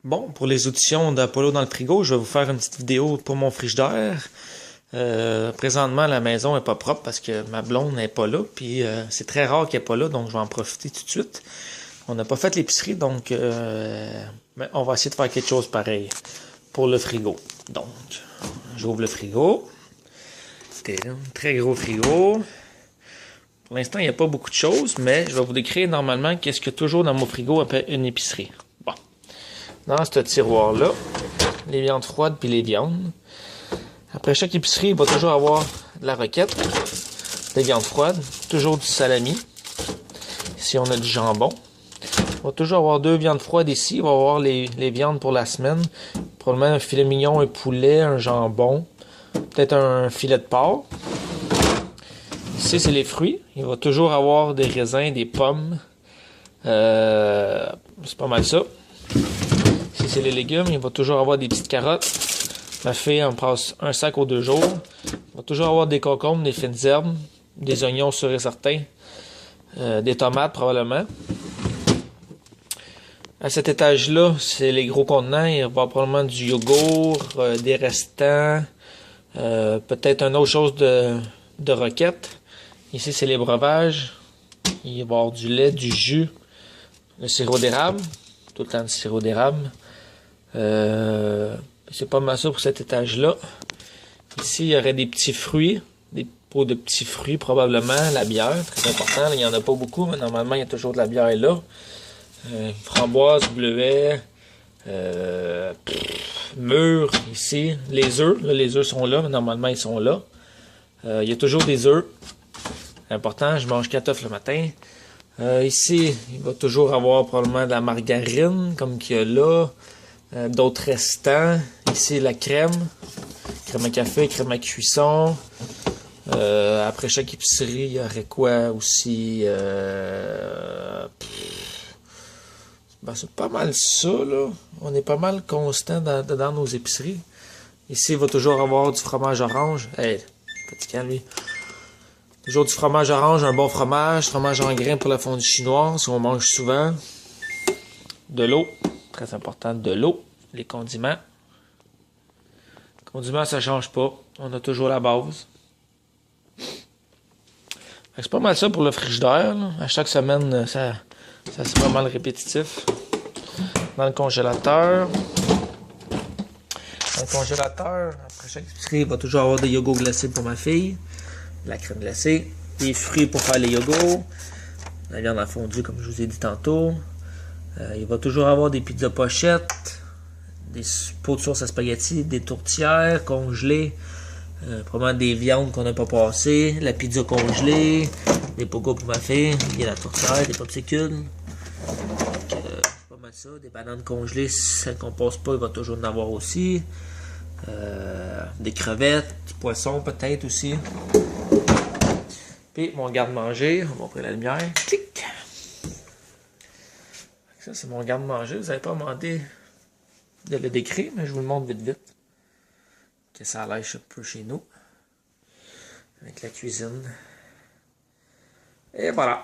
Bon, pour les auditions d'Apollo dans le frigo, je vais vous faire une petite vidéo pour mon frigidaire. Présentement, la maison est pas propre parce que ma blonde n'est pas là, puis c'est très rare qu'elle n'est pas là, donc je vais en profiter tout de suite. On n'a pas fait l'épicerie, donc mais on va essayer de faire quelque chose pareil pour le frigo. Donc, j'ouvre le frigo. C'est un très gros frigo. Pour l'instant, il n'y a pas beaucoup de choses, mais je vais vous décrire normalement qu'est-ce qu'il y a toujours dans mon frigo après une épicerie. Bon. Dans ce tiroir-là, les viandes froides puis les viandes. Après chaque épicerie, il va toujours avoir de la roquette, des viandes froides, toujours du salami. Ici, on a du jambon. On va toujours avoir deux viandes froides ici. On va avoir les viandes pour la semaine. Probablement un filet mignon, un poulet, un jambon, peut-être un filet de porc. Ici, c'est les fruits. Il va toujours avoir des raisins, des pommes. C'est pas mal ça. Ici, c'est les légumes. Il va toujours avoir des petites carottes. Ma fille en passe un sac aux 2 jours. Il va toujours avoir des concombres, des fines herbes, des oignons sûrs et certains, des tomates probablement. À cet étage-là, c'est les gros contenants. Il va y avoir probablement du yogourt, des restants, peut-être une autre chose de roquette. Ici, c'est les breuvages. Il va y avoir du lait, du jus, le sirop d'érable. Tout le temps du sirop d'érable. C'est pas mal ça pour cet étage-là. Ici, il y aurait des petits fruits, des pots de petits fruits probablement, la bière, très important. Là, il n'y en a pas beaucoup, mais normalement, il y a toujours de la bière là. Framboise, bleuet, mûr, ici. Les œufs, là, les œufs sont là, mais normalement, ils sont là. Il y a toujours des œufs. Important, je mange 4 œufs le matin. Ici, il va toujours avoir probablement de la margarine, comme qu'il y a là. D'autres restants. Ici, la crème. Crème à café, crème à cuisson. Après chaque épicerie, il y aurait quoi aussi? Ben, c'est pas mal ça, là. On est pas mal constant dans nos épiceries. Ici, il va toujours avoir du fromage orange. Hey, fatigant, lui. Toujours du fromage orange, un bon fromage en grains pour la fondue chinoise, on mange souvent. De l'eau, très important, de l'eau. Les condiments. Les condiments, ça change pas. On a toujours la base. C'est pas mal ça pour le frigidaire, là. À chaque semaine, ça c'est pas mal répétitif. Dans le congélateur. Après chaque épicerie, il va toujours avoir des yogourts glacés pour ma fille. De la crème glacée. Des fruits pour faire les yogourts. La viande à fondue, comme je vous ai dit tantôt. Il va toujours avoir des pizzas pochettes. Des pots de sauce à spaghetti. Des tourtières congelées. Probablement des viandes qu'on n'a pas passées. La pizza congelée. Des pogos pour ma fille. Il y a la tourtière, des popsicles. Pas mal ça. Des bananes congelées. Celles qu'on passe pas, il va toujours en avoir aussi. Des crevettes. Du poisson peut-être aussi. Puis mon garde-manger, on va ouvrir la lumière. Clic! Ça, c'est mon garde-manger. Vous n'avez pas demandé de le décrire, mais je vous le montre vite. Que ça lèche un peu chez nous. Avec la cuisine. Et voilà.